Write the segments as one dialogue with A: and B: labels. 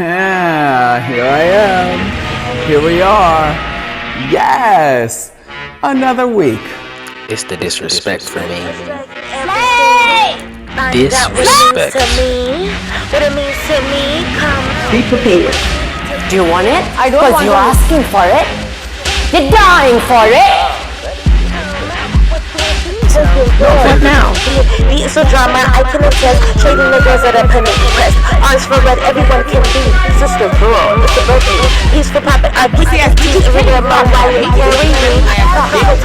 A: Ah, here I am. Here we are. Yes! Another week.
B: It's the disrespect for me.
C: Disrespect.
D: What it means to me, come.
E: Be prepared.
F: Do you want it? I don't want it. Because you're asking for it. You're dying for it.
D: What now? Beating so drama, I can attest. Trading niggas at a penny press. Arms for red, everyone can be. Sister girl, Mr. Birthday. Peace for poppin', I PTSD. Ring of my wire, carry me.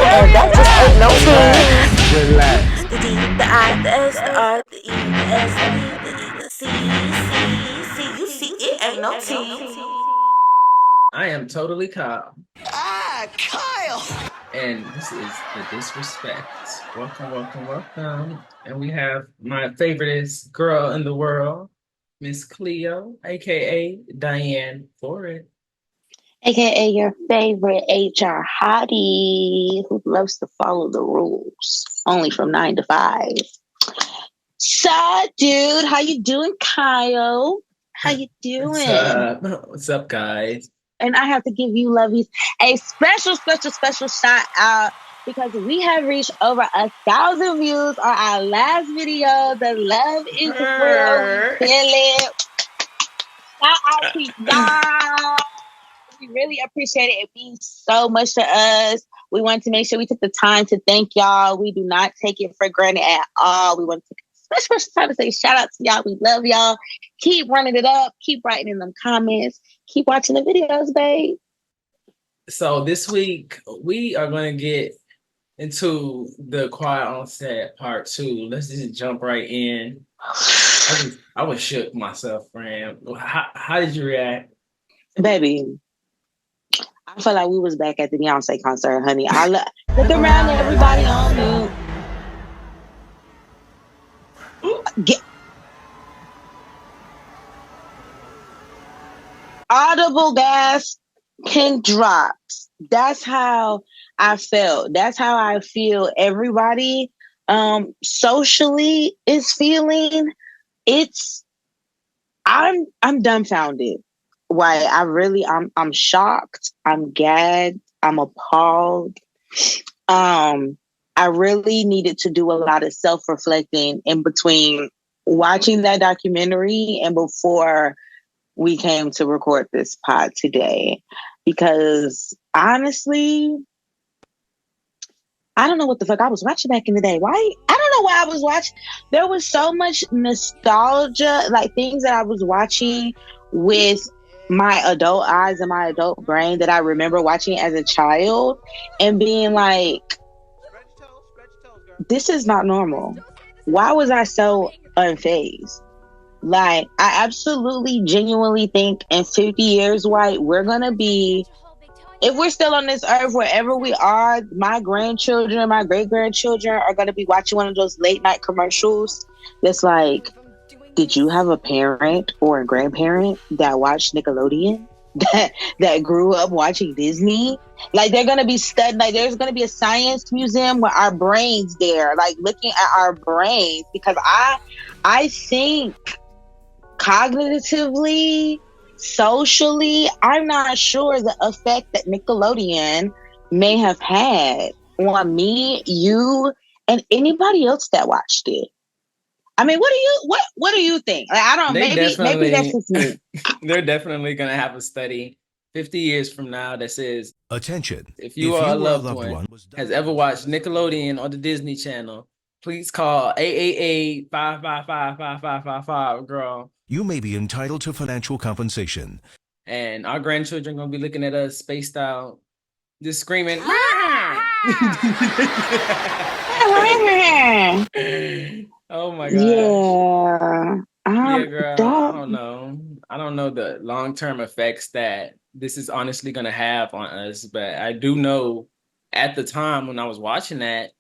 D: And that just ain't no team.
A: Relax.
D: The D, the I, the S, the R, the E, the S, the E, the C, you see, it ain't no team.
G: I am totally Kyle.
E: Kyle!
G: And this is The Disrespect. Welcome. And we have my favoriteest girl in the world, Miss Cleo, aka Diane Foret.
E: AKA your favorite HR hottie who loves to follow the rules. Only from 9 to 5. So, dude, how you doing, Kyle? How you doing?
G: What's up, guys?
E: And I have to give you, lovies, a special shout out because we have reached over 1,000 views on our last video. The love is real. Feel it. Shout out to y'all. We really appreciate it. It means so much to us. We want to make sure we took the time to thank y'all. We do not take it for granted at all. We want to take a special time to say shout out to y'all. We love y'all. Keep running it up. Keep writing in them comments. Keep watching the videos, babe.
G: So this week, we are going to get into the Quiet on Set part 2. Let's just jump right in. I was shook myself, friend. How did you react?
E: Baby, I felt like we was back at the Beyonce concert, honey. Look around at everybody on mute. Audible gas pin drops. That's how I felt. That's how I feel everybody socially is feeling. I'm dumbfounded. Why I'm shocked. I'm gagged. I'm appalled. I really needed to do a lot of self-reflecting in between watching that documentary and before we came to record this pod today, because honestly, I don't know what the fuck I was watching back in the day. Why? I don't know why I was watching. There was so much nostalgia, like things that I was watching with my adult eyes and my adult brain that I remember watching as a child and being like, this is not normal. Why was I so unfazed? Like, I absolutely, genuinely think in 50 years, we're going to be, if we're still on this earth, wherever we are, my grandchildren, my great-grandchildren are going to be watching one of those late-night commercials that's like, did you have a parent or a grandparent that watched Nickelodeon? That grew up watching Disney? Like, they're going to be studying, like, there's going to be a science museum with our brains there, like, looking at our brains, because I think cognitively, socially, I'm not sure the effect that Nickelodeon may have had on me, you, and anybody else that watched it. I mean, what do you think? Like, I don't. Maybe that's just me.
G: They're definitely gonna have a study 50 years from now that says,
H: attention,
G: if you are a loved one has ever watched Nickelodeon or the Disney Channel, please call 888-555-5555, girl.
H: You may be entitled to financial compensation.
G: And our grandchildren gonna be looking at us spaced out, just screaming. Oh my gosh.
E: Yeah.
G: Yeah, girl. I don't know the long-term effects that this is honestly gonna have on us, but I do know at the time when I was watching that,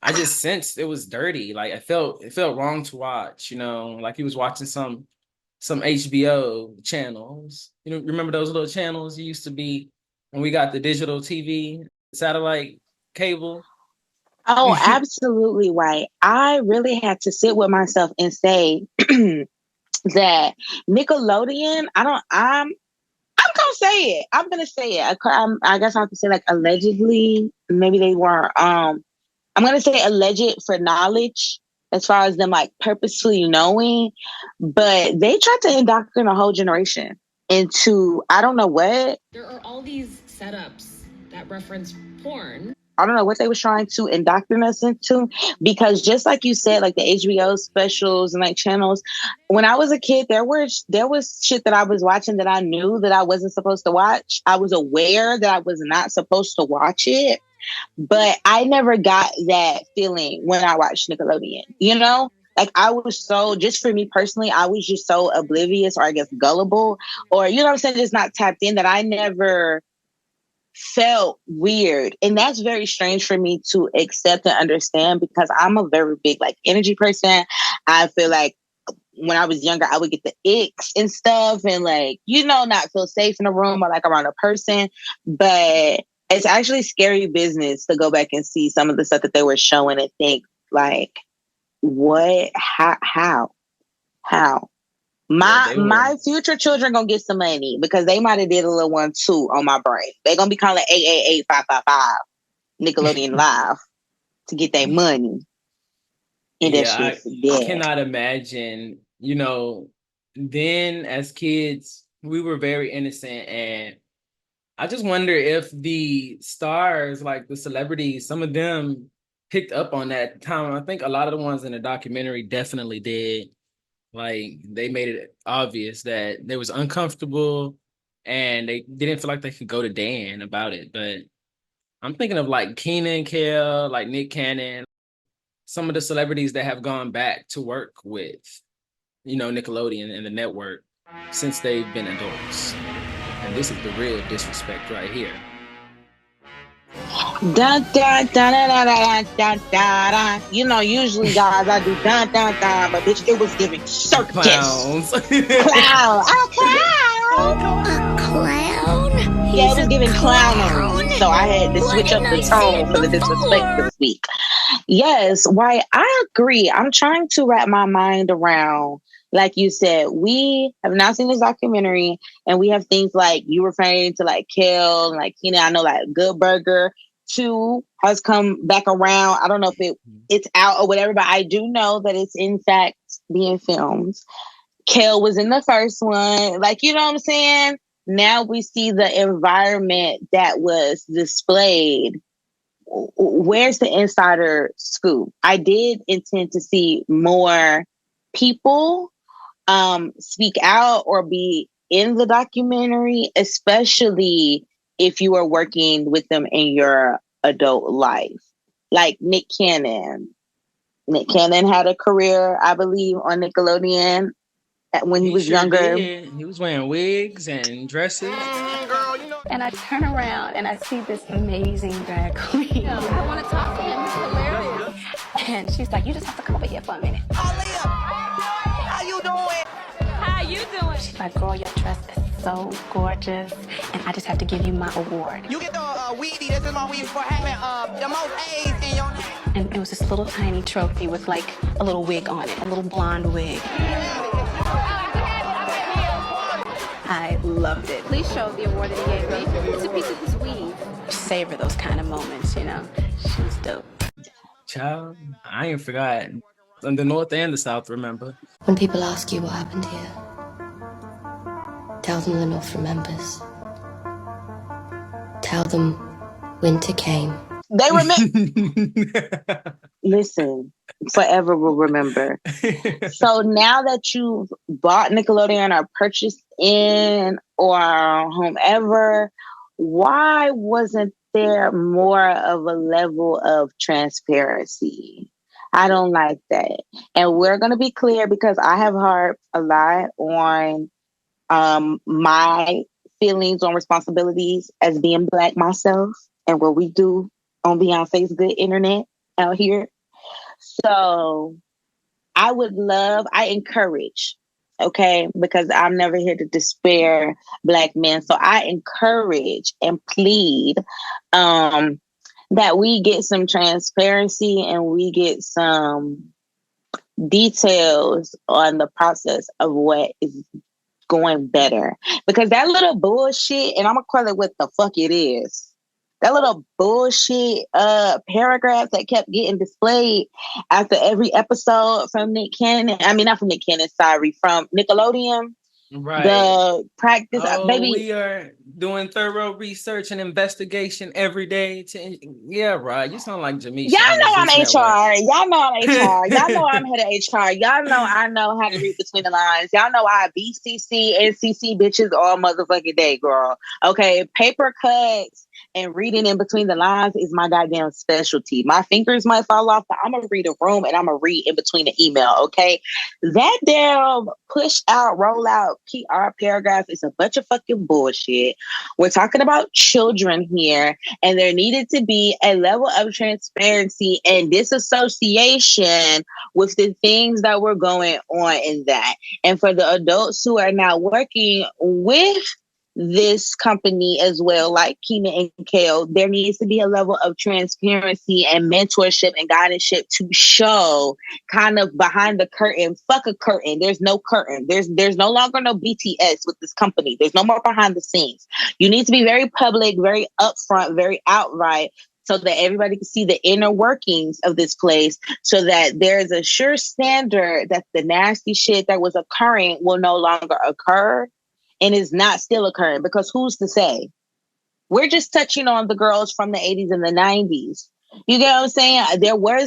G: I just sensed it was dirty. Like, it felt wrong to watch, like he was watching some HBO channels. You know, remember those little channels you used to be when we got the digital TV, satellite cable?
E: Oh, absolutely right. I really had to sit with myself and say, that Nickelodeon, I'm gonna say it. I'm gonna say it. I guess I have to say like allegedly. Maybe they weren't. I'm gonna say alleged for knowledge as far as them like purposefully knowing, but they tried to indoctrinate a whole generation into I don't know what.
C: There are all these setups that reference porn.
E: I don't know what they was trying to indoctrinate us into, because just like you said, like the HBO specials and like channels, when I was a kid, there was shit that I was watching that I knew that I wasn't supposed to watch. I was aware that I was not supposed to watch it, but I never got that feeling when I watched Nickelodeon, you know? Like I was so, just for me personally, I was just so oblivious, or I guess gullible, or, you know what I'm saying, just not tapped in, that I never felt weird. And that's very strange for me to accept and understand, because I'm a very big like energy person. I feel like when I was younger, I would get the icks and stuff, and like, you know, not feel safe in a room or like around a person. But it's actually scary business to go back and see some of the stuff that they were showing and think like, what? How? My future children gonna get some money because they might have did a little one too on my brain. They gonna be calling 888-555 Nickelodeon Live to get their money. And
G: I cannot imagine, you know, then as kids, we were very innocent, and I just wonder if the stars, like the celebrities, some of them picked up on that at the time. I think a lot of the ones in the documentary definitely did. Like they made it obvious that they was uncomfortable and they didn't feel like they could go to Dan about it. But I'm thinking of like Kenan, Kel, like Nick Cannon, some of the celebrities that have gone back to work with, you know, Nickelodeon and the network since they've been adults. And this is the real disrespect right here.
E: Dun, dun, dun, dun, dun, dun, dun, dun, dun. You know, usually, guys, I do dun, dun, dun, but bitch, it was giving circus.
G: Clowns.
E: Clown. A clown.
D: A clown?
E: Yeah, it was giving clownery. So I had to switch up the tone for the disrespect this week. Yes, why I agree. I'm trying to wrap my mind around, like you said, we have not seen this documentary, and we have things like you referring to like Kel, like, you know, I know like Goodburger 2 has come back around. I don't know if it's out or whatever, but I do know that it's in fact being filmed. Kel was in the first one. Like, you know what I'm saying? Now we see the environment that was displayed. Where's the insider scoop? I did intend to see more people speak out or be in the documentary, especially if you are working with them in your adult life. Like Nick Cannon. Nick Cannon had a career, I believe, on Nickelodeon when he was younger.
G: Did. He was wearing wigs and dresses.
I: And I turn around and I see this amazing drag queen.
C: I want to talk to him. He's hilarious.
I: And she's like, you just have to come over here for a minute.
J: How you doing?
C: How you doing?
I: She's like, girl, your dress is so gorgeous. And I just have to give you my award.
J: You get the weedy. This is my weed for having the most A's in your name.
I: And it was this little tiny trophy with like a little wig on it, a little blonde wig. I loved it.
C: Please show the award that he gave me. It's a piece of his weave.
I: Savor those kind of moments, you know. She was dope.
G: Child, I ain't forgot. On the North and the South, remember?
K: When people ask you what happened here, tell them the North remembers. Tell them winter came.
E: They remember. Listen, forever will remember. So now that you've bought Nickelodeon or purchased in or whomever, why wasn't there more of a level of transparency? I don't like that. And we're going to be clear, because I have harped a lot on my feelings on responsibilities as being Black myself and what we do on Beyonce's good internet out here. So I encourage, okay, because I'm never here to despair Black men. So I encourage and plead that we get some transparency and we get some details on the process of what is going better. Because that little bullshit, and I'm gonna call it what the fuck it is. That little bullshit paragraph that kept getting displayed after every episode from Nick Cannon. I mean, not from Nick Cannon, sorry, from Nickelodeon.
G: Right.
E: The practice, baby.
G: We are doing thorough research and investigation every day. Yeah, right. You sound like Jamisha.
E: Y'all know I'm HR. Y'all know I'm HR. Y'all know I'm head of HR. Y'all know I know how to read between the lines. Y'all know I BCC, NCC bitches all motherfucking day, girl. Okay, paper cuts and reading in between the lines is my goddamn specialty. My fingers might fall off, but I'm gonna read a room and I'm gonna read in between the email. Okay, that damn push out, roll out, PR paragraph is a bunch of fucking bullshit. We're talking about children here, and there needed to be a level of transparency and disassociation with the things that were going on in that. And for the adults who are now working with this company as well, like Kenan and Kel, there needs to be a level of transparency and mentorship and guidance to show kind of behind the curtain. Fuck a curtain. There's no curtain. There's no longer no BTS with this company. There's no more behind the scenes. You need to be very public, very upfront, very outright, so that everybody can see the inner workings of this place, so that there's a sure standard that the nasty shit that was occurring will no longer occur and is not still occurring, because who's to say? We're just touching on the girls from the 80s and the 90s. You get what I'm saying?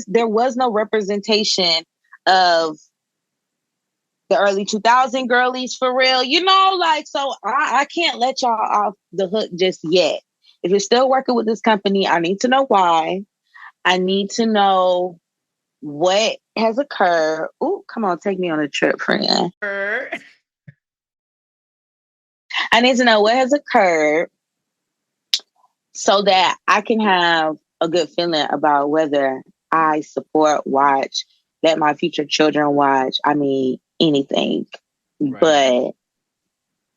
E: There was no representation of the early 2000 girlies for real. You know, like, so I can't let y'all off the hook just yet. If you're still working with this company, I need to know why. I need to know what has occurred. Ooh, come on, take me on a trip, friend. I need to know what has occurred so that I can have a good feeling about whether I support, watch, let my future children watch. I mean, anything. Right. But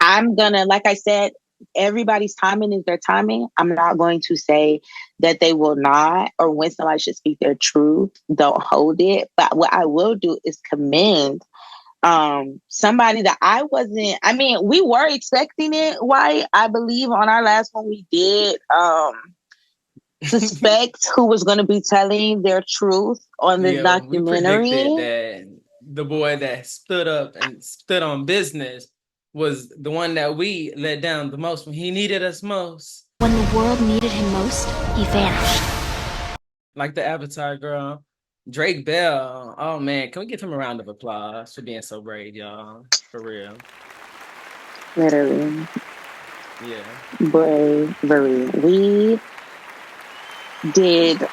E: I'm gonna, like I said, everybody's timing is their timing. I'm not going to say that they will not, or when somebody should speak their truth, don't hold it. But what I will do is commend somebody that we were expecting it. Why? I believe on our last one we did suspect who was going to be telling their truth on this documentary.
G: We predicted that the boy that stood up and stood on business was the one that we let down the most when he needed us most.
L: When the world needed him most, he vanished.
G: Like the Avatar girl. Drake Bell, oh man, can we give him a round of applause for being so brave, y'all? For real.
E: Literally.
G: Yeah.
E: Bravery. We did,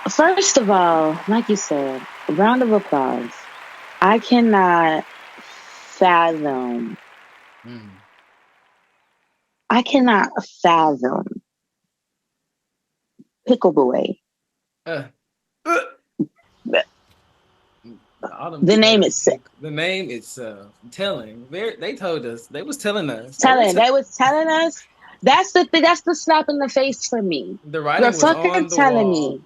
E: first of all, like you said, a round of applause. I cannot fathom. PIckle Boy. The name is
G: telling. They told us. They was telling us.
E: They was telling us. That's the slap in the face for me.
G: The writing was on the
E: telling
G: wall.
E: me.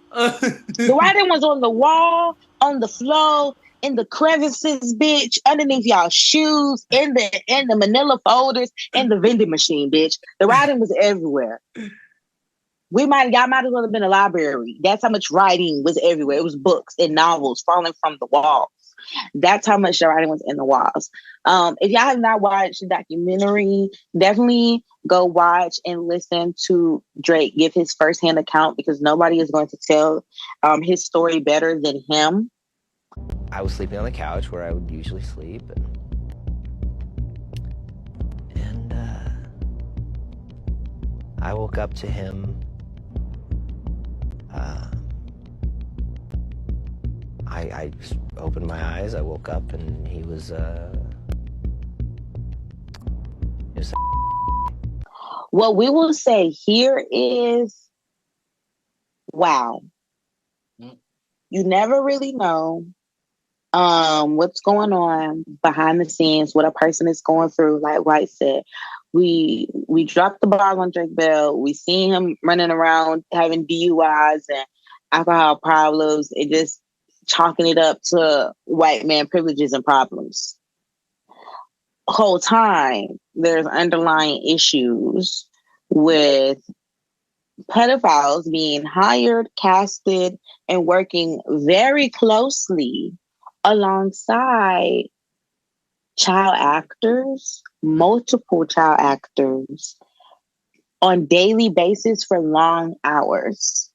E: The writing was on the wall, on the floor, in the crevices, bitch, underneath y'all shoes, in the manila folders, in the vending machine, bitch. The writing was everywhere. Y'all might as well have been a library. That's how much writing was everywhere. It was books and novels falling from the walls. That's how much the writing was in the walls. If y'all have not watched the documentary, definitely go watch and listen to Drake give his firsthand account, because nobody is going to tell his story better than him.
B: I was sleeping on the couch where I would usually sleep, and I woke up to him. I just opened my eyes, I woke up, and he was
E: what we will say here is, wow. You never really know what's going on behind the scenes, what a person is going through. Like White said, we dropped the ball on Drake Bell. We seen him running around having DUIs and alcohol problems. It just chalking it up to white man privileges and problems. Whole time, there's underlying issues with pedophiles being hired, casted, and working very closely alongside child actors, multiple child actors, on daily basis for long hours.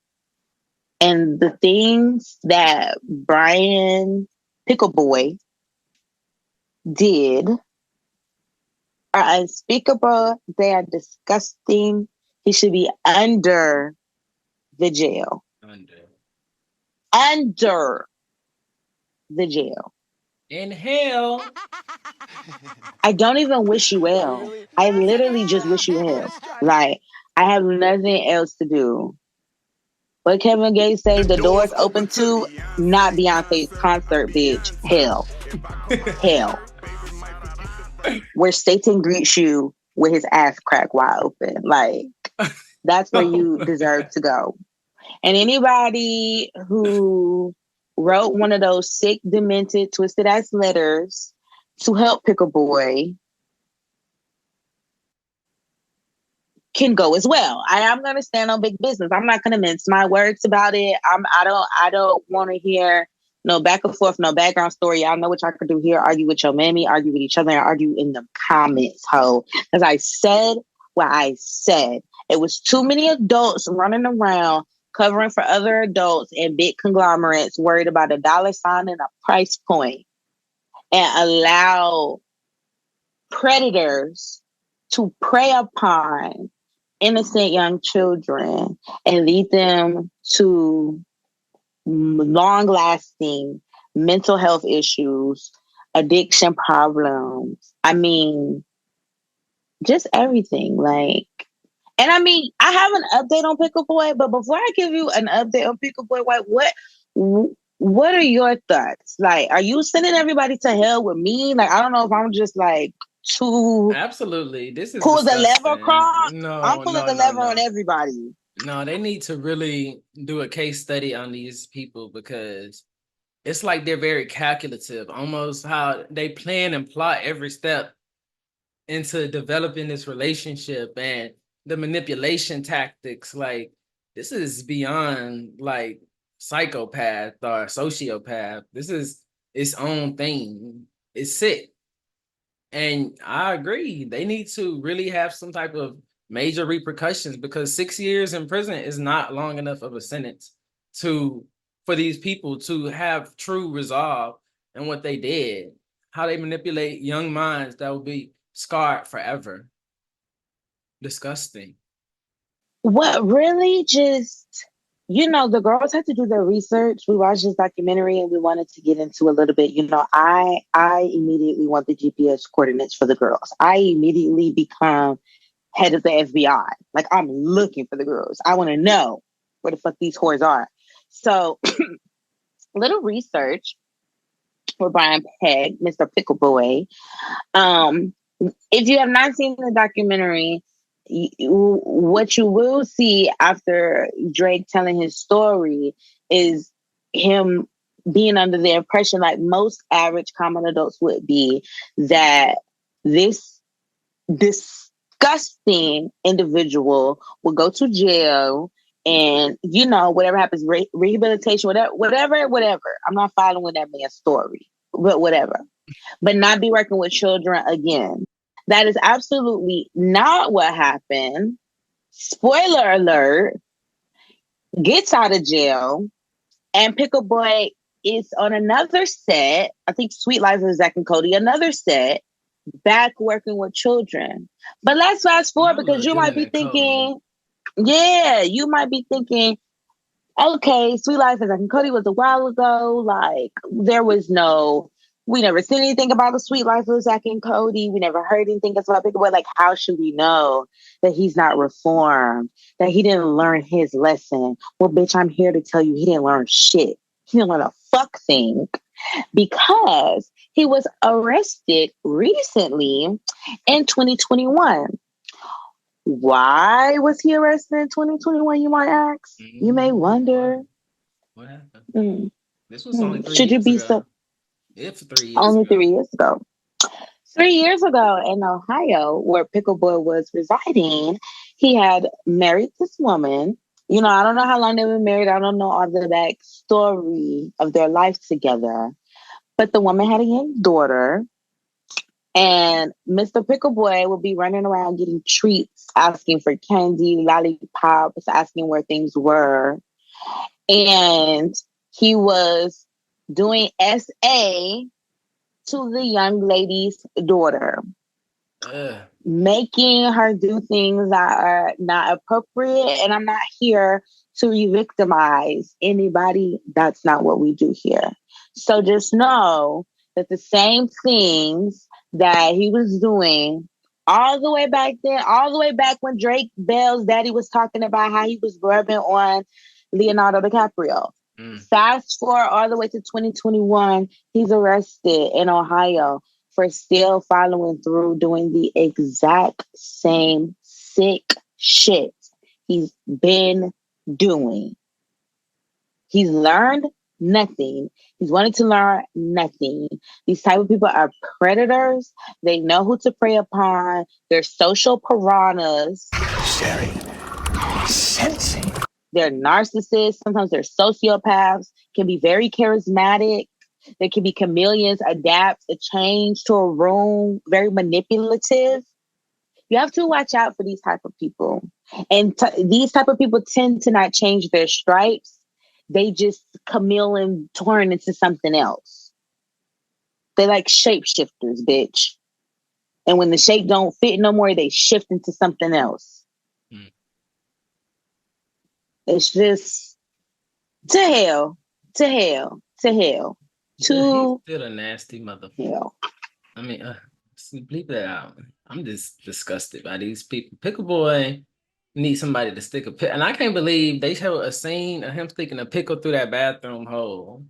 E: And the things that Brian PIckle Boy did are unspeakable. They are disgusting. He should be under the jail. Under the jail.
G: In hell.
E: I don't even wish you well. I literally just wish you hell. Like, I have nothing else to do. What Kevin Gates say, the door's open to, not Beyonce's concert, bitch. Hell. Hell. Where Satan greets you with his ass crack wide open. Like, that's where you deserve to go. And anybody who wrote one of those sick, demented, twisted ass letters to help PIckle Boy can go as well. I am going to stand on big business. I'm not going to mince my words about it. I don't want to hear no back and forth, no background story. Y'all know what y'all can do here. Argue with your mammy, argue with each other, and argue in the comments, ho. Because I said what I said. It was too many adults running around covering for other adults and big conglomerates worried about a dollar sign and a price point, and allow predators to prey upon innocent young children and lead them to long-lasting mental health issues, addiction problems. I mean, just everything. Like, and I mean, I have an update on PIckle Boy, but before I give you an update on PIckle Boy, what are your thoughts? Like, are you sending everybody to hell with me? Like, I don't know if I'm just like too
G: absolutely. This is
E: pull
G: disgusting.
E: the lever, Croc.
G: No,
E: I'm pulling the lever on everybody.
G: No, they need to really do a case study on these people because it's like they're very calculative, almost how they plan and plot every step into developing this relationship and the manipulation tactics. Like, this is beyond like psychopath or sociopath. This is its own thing. It's sick. And I agree. They need to really have some type of major repercussions because 6 years in prison is not long enough of a sentence for these people to have true resolve in what they did, how they manipulate young minds that will be scarred forever. Disgusting. What
E: really just, the girls had to do their research. We watched this documentary and we wanted to get into a little bit. I immediately want the GPS coordinates for the girls. I immediately become head of the FBI. Like, I'm looking for the girls. I want to know where the fuck these whores are. So, little research for Brian Pegg, Mr. PIckle Boy. If you have not seen the documentary, what you will see after Drake telling his story is him being under the impression, like most average common adults would be, that this disgusting individual will go to jail and, whatever happens, rehabilitation, whatever. I'm not following that man's story, but whatever. But not be working with children again. That is absolutely not what happened. Spoiler alert, gets out of jail, and PIckle Boy is on another set. I think Sweet Life of Zack and Cody, another set, back working with children. But let's fast forward because you might be thinking, okay, Sweet Life of Zack and Cody was a while ago. Like, we never seen anything about the Sweet Life of Zack and Cody. We never heard anything about PIckle Boy. Like, how should we know that he's not reformed, that he didn't learn his lesson? Well, bitch, I'm here to tell you he didn't learn shit. He didn't learn a fuck thing because he was arrested recently in 2021. Why was he arrested in 2021, you might ask? You may wonder.
G: What happened? This was only 3
E: Should you
G: years
E: be
G: ago.
E: so?
G: If 3 years
E: Only
G: ago.
E: 3 years ago. 3 years ago in Ohio, where Pickle Boy was residing, he had married this woman. You know, I don't know how long they were married. I don't know all the backstory of their life together. But the woman had a young daughter. And Mr. Pickle Boy would be running around getting treats, asking for candy, lollipops, asking where things were. And he was doing SA to the young lady's daughter, making her do things that are not appropriate. And I'm not here to re-victimize anybody. That's not what we do here. So just know that the same things that he was doing all the way back then, all the way back when Drake Bell's daddy was talking about how he was rubbing on Leonardo DiCaprio. Fast forward all the way to 2021, he's arrested in Ohio for still following through doing the exact same sick shit he's been doing. He's learned nothing. He's wanted to learn nothing. These type of people are predators. They know who to prey upon. They're social piranhas.
M: Sherry, sensing.
E: They're narcissists. Sometimes they're sociopaths, can be very charismatic. They can be chameleons, adapt, change to a room, very manipulative. You have to watch out for these type of people. And these type of people tend to not change their stripes. They just chameleon turn into something else. They like shapeshifters, bitch. And when the shape don't fit no more, they shift into something else. It's just to hell, to hell, to hell.
G: He's still a nasty motherfucker.
E: Hell.
G: I mean, bleep that out. I'm just disgusted by these people. Pickle Boy needs somebody to stick a pickle. And I can't believe they showed a scene of him sticking a pickle through that bathroom hole.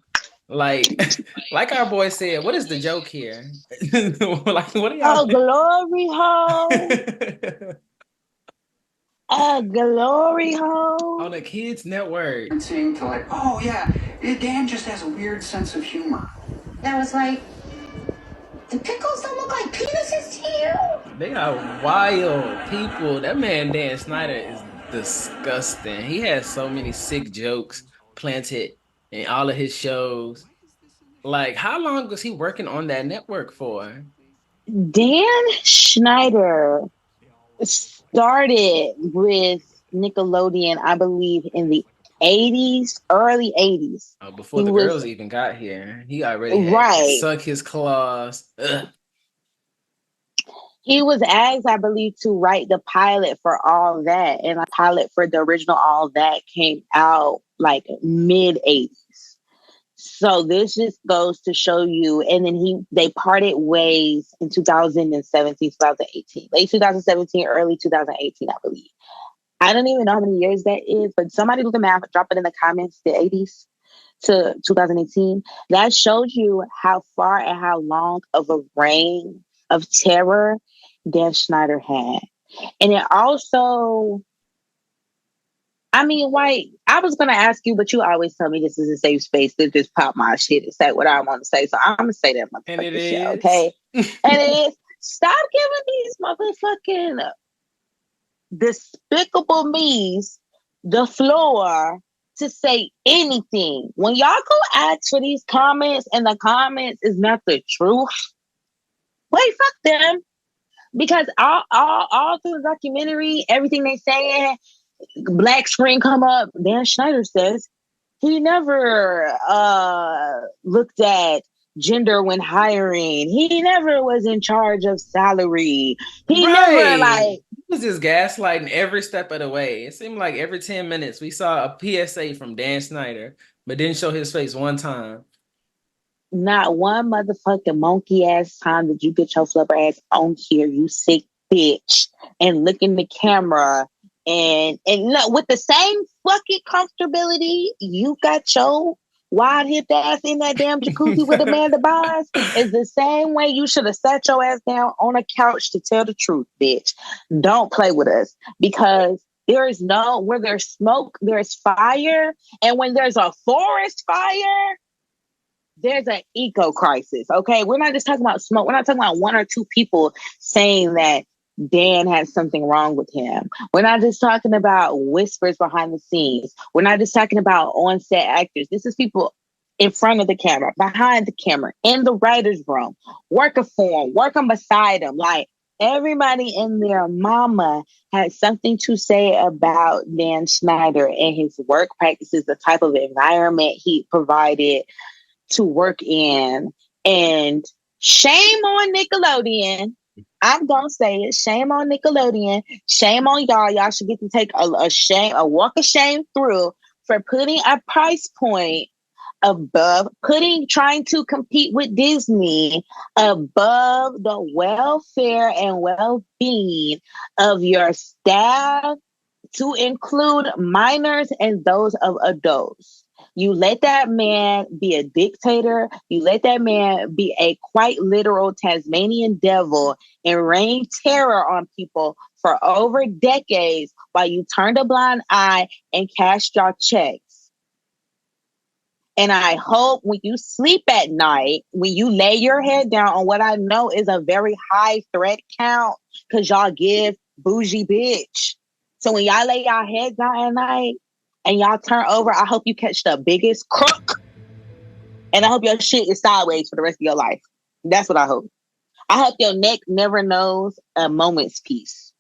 G: Like our boy said, what is the joke here? Like, what are y'all?
E: A glory hole. A glory hole.
G: On the Kids Network.
N: To like, oh yeah, Dan just has a weird sense of humor.
O: That was like, the pickles don't look like penises to you?
G: They are wild people. That man Dan Schneider is disgusting. He has so many sick jokes planted in all of his shows. Like, how long was he working on that network for?
E: Dan Schneider started with Nickelodeon, I believe, in the 80s, early 80s.
G: Before the girls even got here. He already had to suck his claws. Ugh.
E: He was asked, I believe, to write the pilot for All That. And the pilot for the original All That came out like mid-80s. So this just goes to show you. And then they parted ways in 2017, 2018. Late 2017, early 2018, I believe. I don't even know how many years that is, but somebody do the math, drop it in the comments, the 80s to 2018. That shows you how far and how long of a reign of terror Dan Schneider had. And it also, I mean, White, I was going to ask you, but you always tell me this is a safe space to just pop my shit and say what I want to say. So I'm going to say that motherfucking shit, okay? And it is, stop giving these motherfucking despicable me's the floor to say anything. When y'all go ask for these comments and the comments is not the truth, wait, fuck them. Because all through the documentary, everything they saying, black screen come up, Dan Schneider says he never looked at gender when hiring. He never was in charge of salary. He never
G: He was just gaslighting every step of the way. It seemed like every 10 minutes we saw a PSA from Dan Schneider, but didn't show his face one time.
E: Not one motherfucking monkey ass time did you get your flubber ass on here, you sick bitch, and look in the camera and look with the same fucking comfortability you got your wide hip ass in that damn jacuzzi with Amanda Bynes is the same way you should have sat your ass down on a couch to tell the truth, bitch. Don't play with us, because there is where there's smoke, there's fire. And when there's a forest fire, there's an eco crisis. Okay, we're not just talking about smoke. We're not talking about one or two people saying that Dan has something wrong with him. We're not just talking about whispers behind the scenes. We're not just talking about on-set actors. This is people in front of the camera, behind the camera, in the writer's room, working for him, working beside him. Like, everybody and their mama had something to say about Dan Schneider and his work practices, the type of environment he provided to work in. And shame on Nickelodeon. I'm gonna say it. Shame on Nickelodeon. Shame on y'all. Y'all should get to take a walk of shame through for putting a price point above, trying to compete with Disney above the welfare and well-being of your staff, to include minors and those of adults. You let that man be a dictator. You let that man be a quite literal Tasmanian devil and rain terror on people for over decades while you turned a blind eye and cashed your checks. And I hope when you sleep at night, when you lay your head down on what I know is a very high threat count, because y'all give bougie bitch. So when y'all lay y'all heads down at night and y'all turn over, I hope you catch the biggest crook. And I hope your shit is sideways for the rest of your life. That's what I hope. I hope your neck never knows a moment's peace.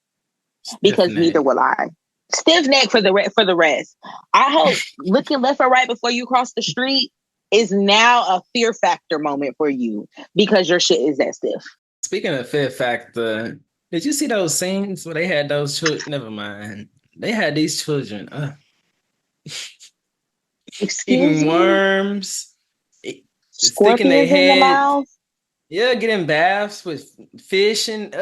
E: Because neither will I. Stiff neck for the rest. I hope looking left or right before you cross the street is now a fear factor moment for you because your shit is that stiff.
G: Speaking of fear factor, did you see those scenes where they had those children? Never mind. They had these children eating worms, sticking their head in your mouth. Yeah, getting baths with fish and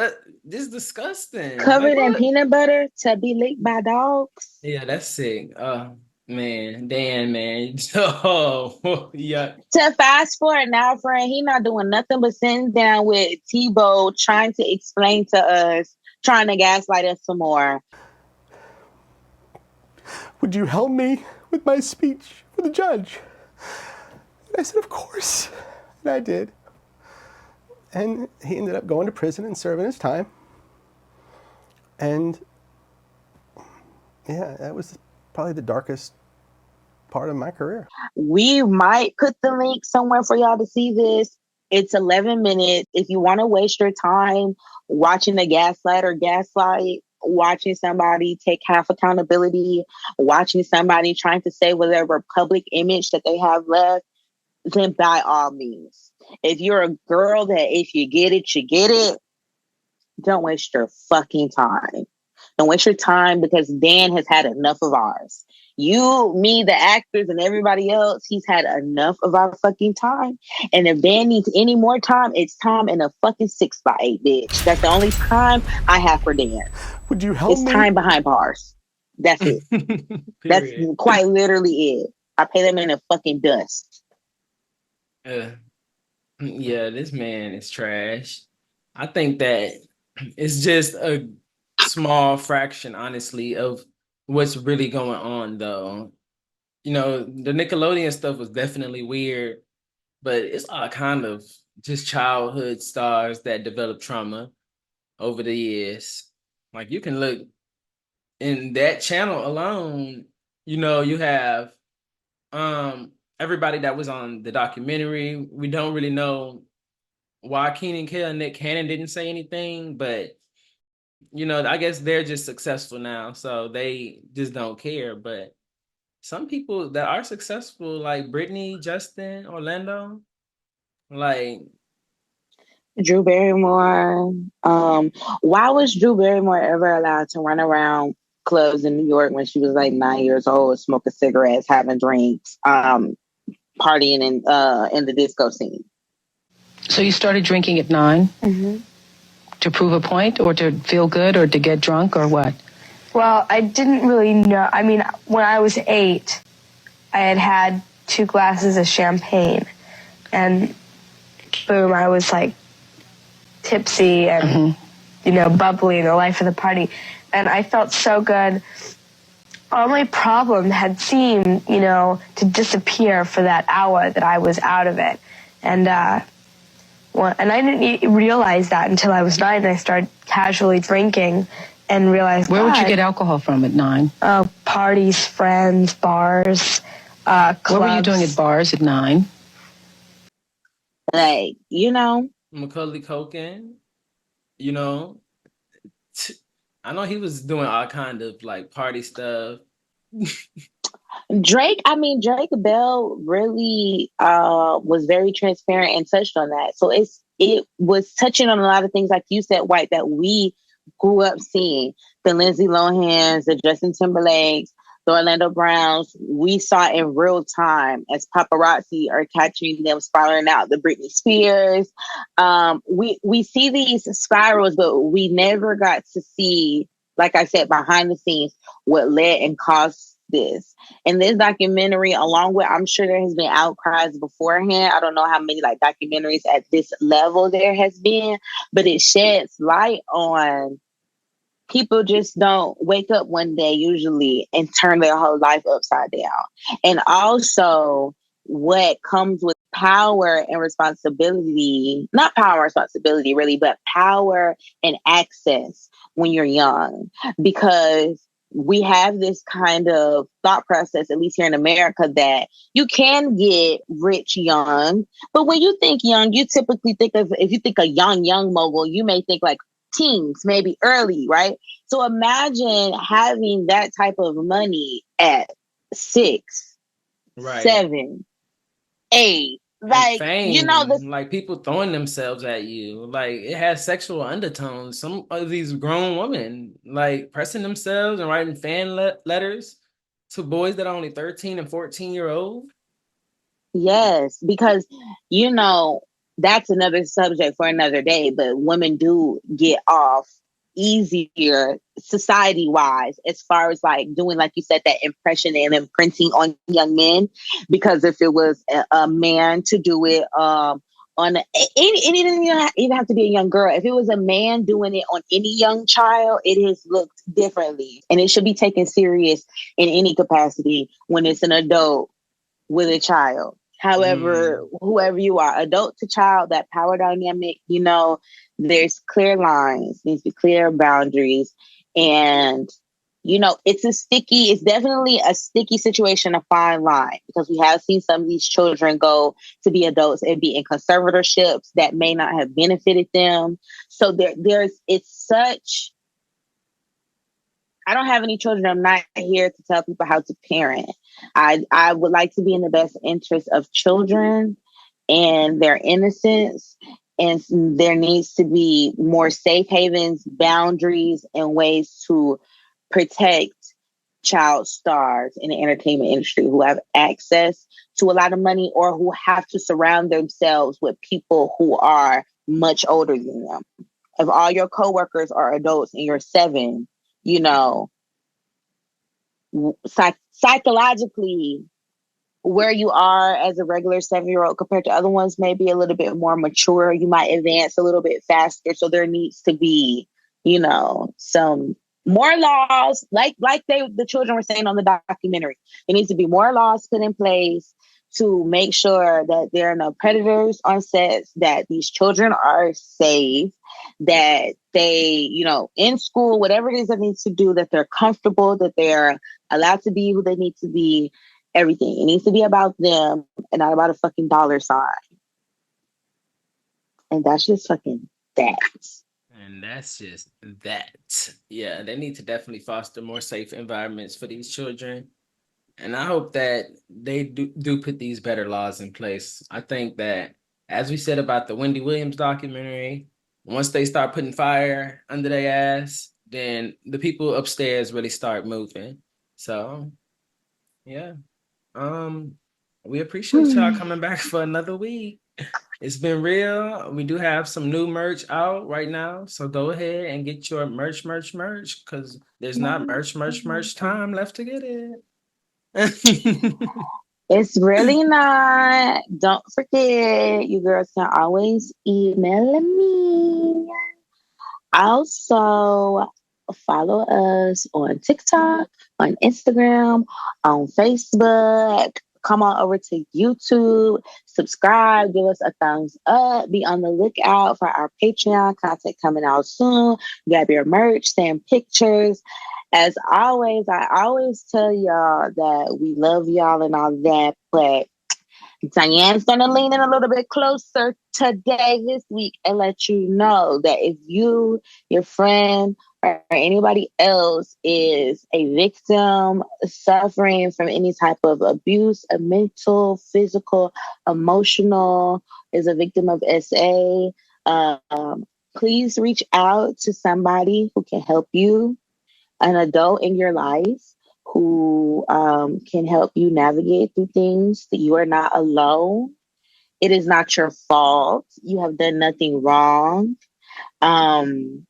G: this is disgusting.
E: Covered in peanut butter to be licked by dogs.
G: Yeah, that's sick. Oh man, Dan, man. Oh yeah.
E: To fast forward now, friend, he not doing nothing but sitting down with T-bo, trying to explain to us, trying to gaslight us some more.
P: Would you help me with my speech for the judge? And I said, of course. And I did. And he ended up going to prison and serving his time. And yeah, that was probably the darkest part of my career.
E: We might put the link somewhere for y'all to see this. It's 11 minutes. If you want to waste your time watching a gaslight, watching somebody take half accountability, watching somebody trying to save whatever public image that they have left, then by all means. If you're a girl that if you get it, you get it, don't waste your fucking time. Don't waste your time because Dan has had enough of ours. You, me, the actors, and everybody else, he's had enough of our fucking time. And if Dan needs any more time, it's time in a fucking 6x8, bitch. That's the only time I have for Dan.
P: Would you help me?
E: It's time behind bars. That's it. That's quite literally it. I pay them in the fucking dust.
G: Yeah, this man is trash. I think that it's just a small fraction, honestly, of what's really going on, though. You know, the Nickelodeon stuff was definitely weird, but it's all kind of just childhood stars that develop trauma over the years. Like, you can look in that channel alone, you know, you have everybody that was on the documentary. We don't really know why Kenan, Kel, and Nick Cannon didn't say anything, but you know, I guess they're just successful now, so they just don't care. But some people that are successful, like Britney, Justin, Orlando, like
E: Drew Barrymore. Why was Drew Barrymore ever allowed to run around clubs in New York when she was like 9 years old, smoking cigarettes, having drinks, partying in the disco scene?
Q: So you started drinking at 9?
R: Mm-hmm.
Q: To prove a point, or to feel good, or to get drunk, or what?
R: Well, I didn't really know. I mean, when I was 8, I had 2 glasses of champagne, and boom, I was like tipsy and, you know, bubbly, the life of the party. And I felt so good. all my problem had seemed, to disappear for that hour that I was out of it. And I didn't realize that until I was 9 and I started casually drinking and realized,
Q: Where would you get alcohol from at 9?
R: Parties, friends, bars, clubs.
Q: What were you doing at bars at 9?
E: Like,
G: Macauley Culkin, I know he was doing all kind of like party stuff.
E: Drake Bell really was very transparent and touched on that. So it was touching on a lot of things, like you said, White, that we grew up seeing. The Lindsay Lohans, the Justin Timberlakes, the Orlando Browns, we saw in real time as paparazzi are catching them spiraling out. The Britney Spears. We see these spirals, but we never got to see, like I said, behind the scenes, what led and caused this. And this documentary, along with, I'm sure there has been outcries beforehand. I don't know how many like documentaries at this level there has been, but it sheds light on people just don't wake up one day usually and turn their whole life upside down. And also what comes with power and responsibility, not power and responsibility really, but power and access when you're young. Because we have this kind of thought process, at least here in America, that you can get rich young. But when you think young, you typically think of, if you think a young mogul, you may think like teens, maybe early, right? So imagine having that type of money at 6,
G: right.
E: 7, 8. Like,
G: fame, like people throwing themselves at you. Like it has sexual undertones. Some of these grown women like pressing themselves and writing fan letters to boys that are only 13 and 14-year-old.
E: Yes, because, that's another subject for another day, but women do get off easier society-wise as far as like doing, like you said, that impression and imprinting on young men. Because if it was a man to do it it didn't even have to be a young girl. If it was a man doing it on any young child, it has looked differently. And it should be taken serious in any capacity when it's an adult with a child. However, whoever you are, adult to child, that power dynamic, there's clear lines, needs to be clear boundaries. And, it's definitely a sticky situation, a fine line, because we have seen some of these children go to be adults and be in conservatorships that may not have benefited them. So I don't have any children. I'm not here to tell people how to parent. I would like to be in the best interest of children and their innocence. And there needs to be more safe havens, boundaries, and ways to protect child stars in the entertainment industry who have access to a lot of money or who have to surround themselves with people who are much older than them. If all your coworkers are adults and you're 7, psychologically, where you are as a regular 7-year-old compared to other ones may be a little bit more mature. You might advance a little bit faster. So there needs to be, some more laws, like the children were saying on the documentary. There needs to be more laws put in place to make sure that there are no predators on sets, that these children are safe, that they, in school, whatever it is that needs to do, that they're comfortable, that they're allowed to be who they need to be, everything. It needs to be about them and not about a fucking dollar sign. And that's just fucking that.
G: And that's just that. Yeah, they need to definitely foster more safe environments for these children. And I hope that they do put these better laws in place. I think that, as we said about the Wendy Williams documentary, once they start putting fire under their ass, then the people upstairs really start moving. So, yeah. We appreciate y'all coming back for another week. It's been real. We do have some new merch out right now. So go ahead and get your merch, because there's not merch time left to get it.
E: It's really not. Don't forget, you girls can always email me. Also, follow us on TikTok, on Instagram, on Facebook. Come on over to YouTube, subscribe, give us a thumbs up. Be on the lookout for our Patreon content coming out soon. Grab your merch, send pictures. As always, I always tell y'all that we love y'all and all that, but Diane's going to lean in a little bit closer today, this week, and let you know that if you, your friend, or anybody else is a victim suffering from any type of abuse, a mental, physical, emotional, is a victim of SA, please reach out to somebody who can help you, an adult in your life who can help you navigate through things, that you are not alone. It is not your fault. You have done nothing wrong. And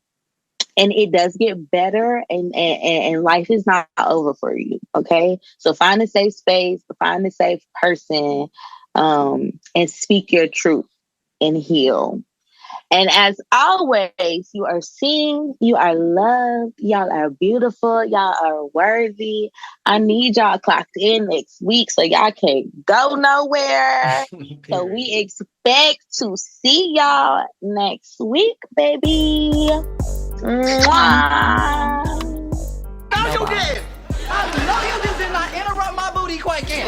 E: it does get better, and life is not over for you, okay? So find a safe space, find a safe person, and speak your truth and heal. And as always, you are seen, you are loved, y'all are beautiful, y'all are worthy. I need y'all clocked in next week so y'all can't go nowhere. So we expect to see y'all next week, baby. Mwah.
J: No, you did. I know you just did not interrupt my booty quaking.